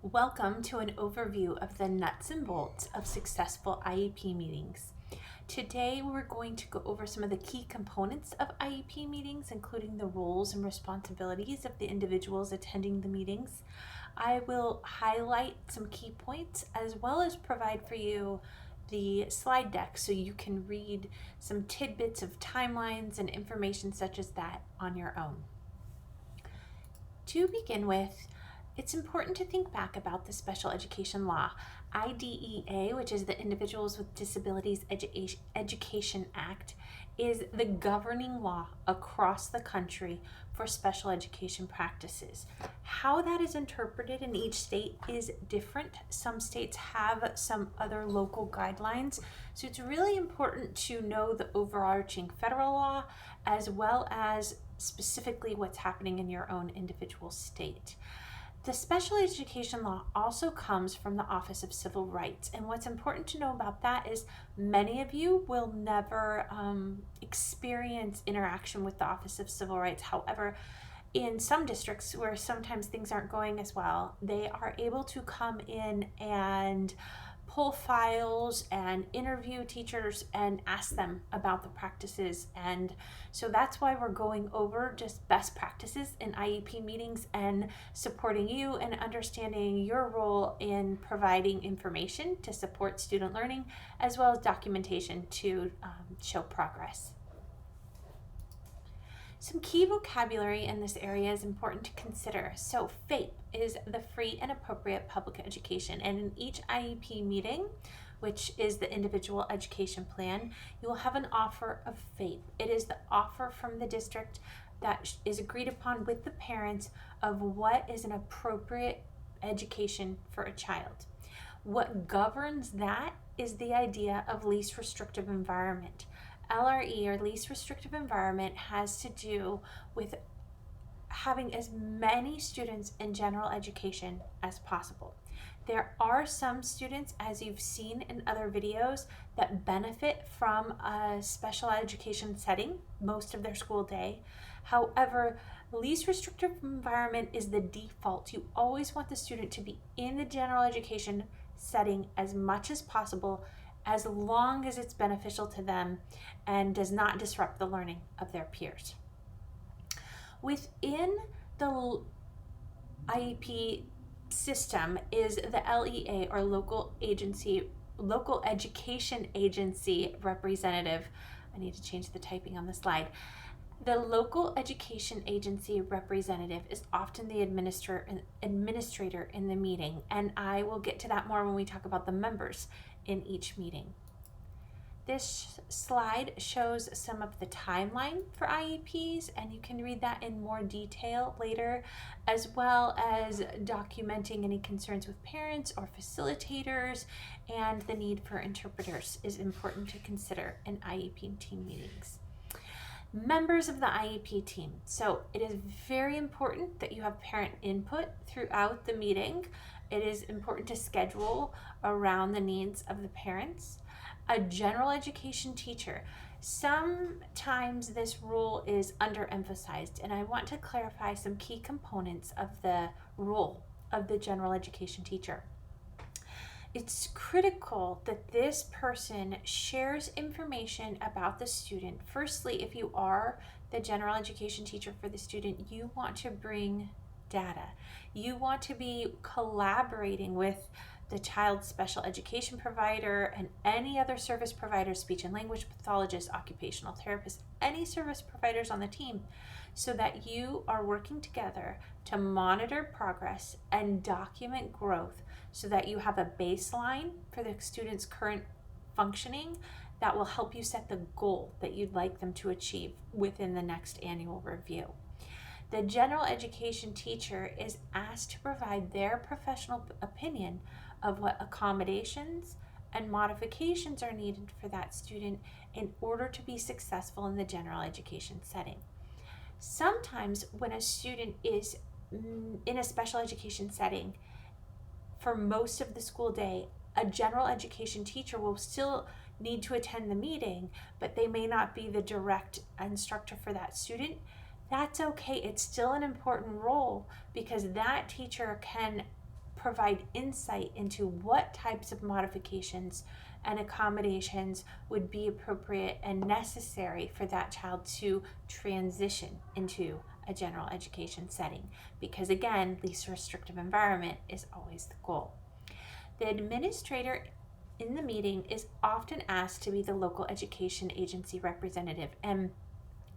Welcome to an overview of the nuts and bolts of successful IEP meetings. Today we're going to go over some of the key components of IEP meetings, including the roles and responsibilities of the individuals attending the meetings. I will highlight some key points as well as provide for you the slide deck so you can read some tidbits of timelines and information such as that on your own. To begin with, it's important to think back about the special education law. IDEA, which is the Individuals with Disabilities Education Act, is the governing law across the country for special education practices. How that is interpreted in each state is different. Some states have some other local guidelines, so it's really important to know the overarching federal law as well as specifically what's happening in your own individual state. The special education law also comes from the Office of Civil Rights, and what's important to know about that is many of you will never experience interaction with the Office of Civil Rights. However, in some districts where sometimes things aren't going as well, they are able to come in and pull files and interview teachers and ask them about the practices. And so that's why we're going over just best practices in IEP meetings and supporting you and understanding your role in providing information to support student learning as well as documentation to show progress. Some key vocabulary in this area is important to consider. So FAPE is the free and appropriate public education, and in each IEP meeting, which is the individual education plan, you will have an offer of FAPE. It is the offer from the district that is agreed upon with the parents of what is an appropriate education for a child. What governs that is the idea of least restrictive environment. LRE, or least restrictive environment, has to do with having as many students in general education as possible. There are some students, as you've seen in other videos, that benefit from a special education setting most of their school day. However, least restrictive environment is the default. You always want the student to be in the general education setting as much as possible, as long as it's beneficial to them and does not disrupt the learning of their peers. Within the IEP system is the LEA, or local education agency representative. I need to change the typing on the slide. The local education agency representative is often the administrator in the meeting, and I will get to that more when we talk about the members in each meeting. This slide shows some of the timeline for IEPs, and you can read that in more detail later, as well as documenting any concerns with parents or facilitators, and the need for interpreters is important to consider in IEP team meetings. Members of the IEP team. So it is very important that you have parent input throughout the meeting. It is important to schedule around the needs of the parents. A general education teacher. Sometimes this role is underemphasized, and I want to clarify some key components of the role of the general education teacher. It's critical that this person shares information about the student. Firstly, if you are the general education teacher for the student, you want to bring data. You want to be collaborating with the child's special education provider and any other service provider, speech and language pathologist, occupational therapist, any service providers on the team, so that you are working together to monitor progress and document growth, so that you have a baseline for the student's current functioning that will help you set the goal that you'd like them to achieve within the next annual review. The general education teacher is asked to provide their professional opinion of what accommodations and modifications are needed for that student in order to be successful in the general education setting. Sometimes when a student is in a special education setting for most of the school day, a general education teacher will still need to attend the meeting, but they may not be the direct instructor for that student. That's okay. It's still an important role because that teacher can provide insight into what types of modifications and accommodations would be appropriate and necessary for that child to transition into a general education setting. Because again, least restrictive environment is always the goal. The administrator in the meeting is often asked to be the local education agency representative, and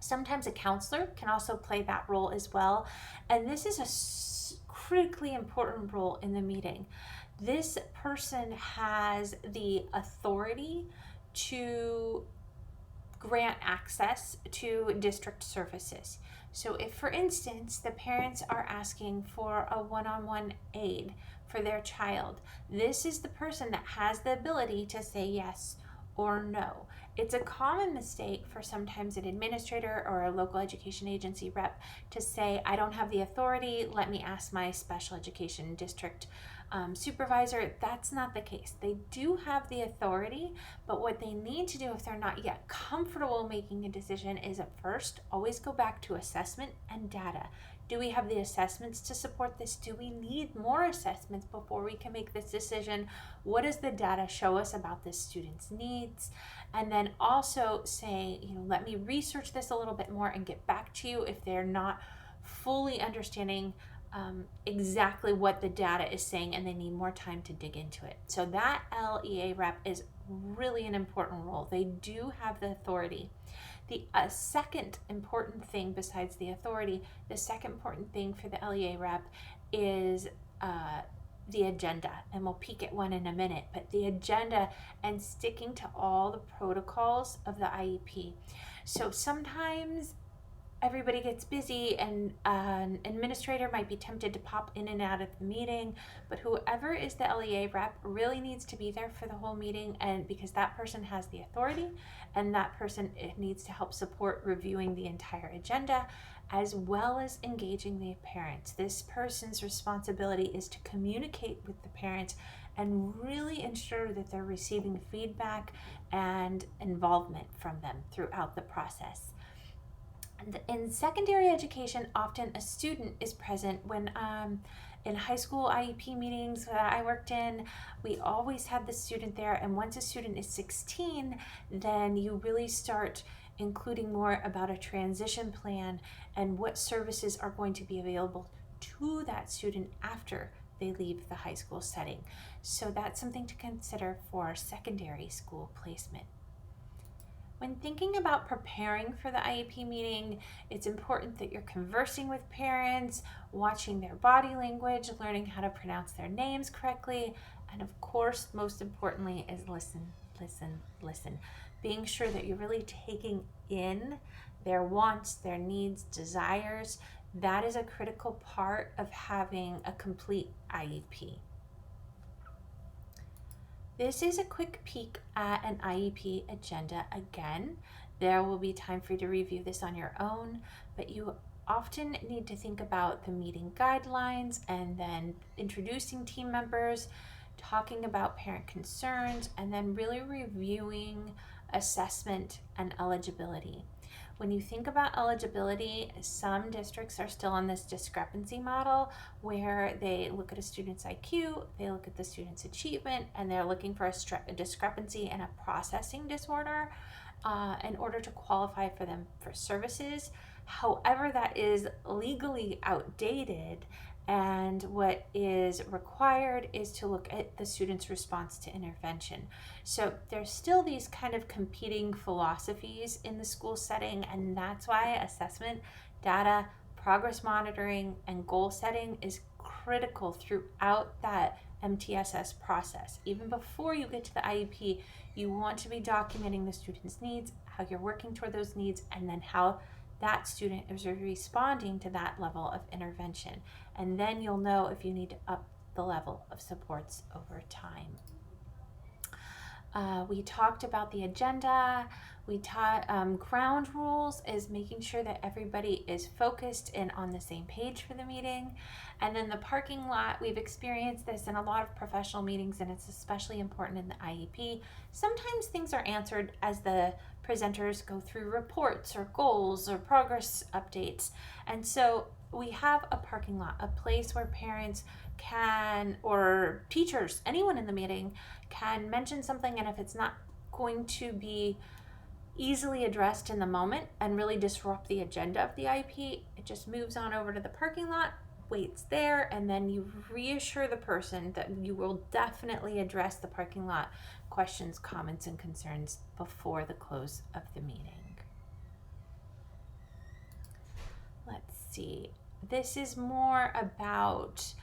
sometimes a counselor can also play that role as well. And this is a critically important role in the meeting. This person has the authority to grant access to district services. So if, for instance, the parents are asking for a one-on-one aid for their child, this is the person that has the ability to say yes or no. It's a common mistake for sometimes an administrator or a local education agency rep to say, I don't have the authority, let me ask my special education district supervisor. That's not the case. They do have the authority, but what they need to do if they're not yet comfortable making a decision is at first always go back to assessment and data. Do we have the assessments to support this? Do we need more assessments before we can make this decision? What does the data show us about this student's needs? And then also say, let me research this a little bit more and get back to you if they're not fully understanding exactly what the data is saying and they need more time to dig into it. So that LEA rep is really an important role. They do have the authority. The second important thing besides the authority, the second important thing for the LEA rep is the agenda, and we'll peek at one in a minute, but the agenda and sticking to all the protocols of the IEP. So sometimes everybody gets busy and an administrator might be tempted to pop in and out of the meeting, but whoever is the LEA rep really needs to be there for the whole meeting, and because that person has the authority and that person needs to help support reviewing the entire agenda as well as engaging the parents. This person's responsibility is to communicate with the parents and really ensure that they're receiving feedback and involvement from them throughout the process. In secondary education, often a student is present. When in high school IEP meetings that I worked in, we always had the student there, and once a student is 16, then you really start including more about a transition plan and what services are going to be available to that student after they leave the high school setting. So that's something to consider for secondary school placement. When thinking about preparing for the IEP meeting, it's important that you're conversing with parents, watching their body language, learning how to pronounce their names correctly, and of course, most importantly, is listen. Being sure that you're really taking in their wants, their needs, desires. That is a critical part of having a complete IEP. This is a quick peek at an IEP agenda. Again, there will be time for you to review this on your own, but you often need to think about the meeting guidelines and then introducing team members, talking about parent concerns, and then really reviewing assessment and eligibility. When you think about eligibility, some districts are still on this discrepancy model where they look at a student's IQ, they look at the student's achievement, and they're looking for a discrepancy and a processing disorder in order to qualify for them for services. However, that is legally outdated, and what is required is to look at the student's response to intervention. So there's still these kind of competing philosophies in the school setting, and that's why assessment, data, progress monitoring, and goal setting is critical throughout that MTSS process. Even before you get to the IEP, you want to be documenting the student's needs, how you're working toward those needs, and then how that student is responding to that level of intervention. And then you'll know if you need to up the level of supports over time. We talked about the agenda. We taught ground rules is making sure that everybody is focused and on the same page for the meeting. And then the parking lot, we've experienced this in a lot of professional meetings, and it's especially important in the IEP. Sometimes things are answered as the presenters go through reports or goals or progress updates. And so we have a parking lot, a place where parents or teachers, anyone in the meeting can mention something, and if it's not going to be easily addressed in the moment and really disrupt the agenda of the IEP, it just moves on over to the parking lot, waits there, and then you reassure the person that you will definitely address the parking lot questions, comments, and concerns before the close of the meeting. Let's see. This is more about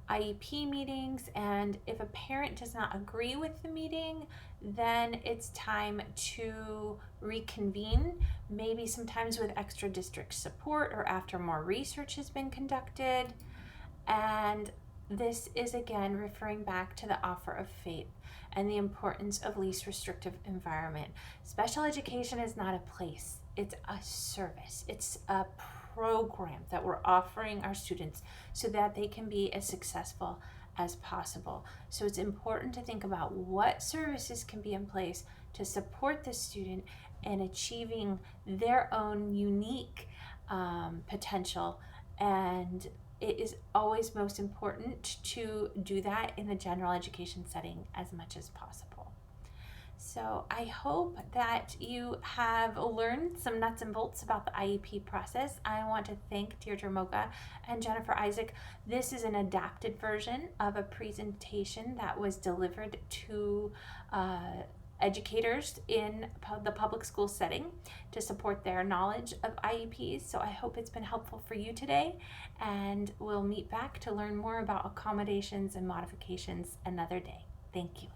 IEP meetings, and if a parent does not agree with the meeting, then it's time to reconvene, maybe sometimes with extra district support or after more research has been conducted. And this is again referring back to the offer of faith and the importance of least restrictive environment. Special education is not a place, it's a service. It's a program that we're offering our students so that they can be as successful as possible. So it's important to think about what services can be in place to support the student in achieving their own unique potential, and it is always most important to do that in the general education setting as much as possible. So I hope that you have learned some nuts and bolts about the IEP process. I want to thank Deirdre Moga and Jennifer Isaac. This is an adapted version of a presentation that was delivered to educators in the public school setting to support their knowledge of IEPs. So I hope it's been helpful for you today, and we'll meet back to learn more about accommodations and modifications another day. Thank you.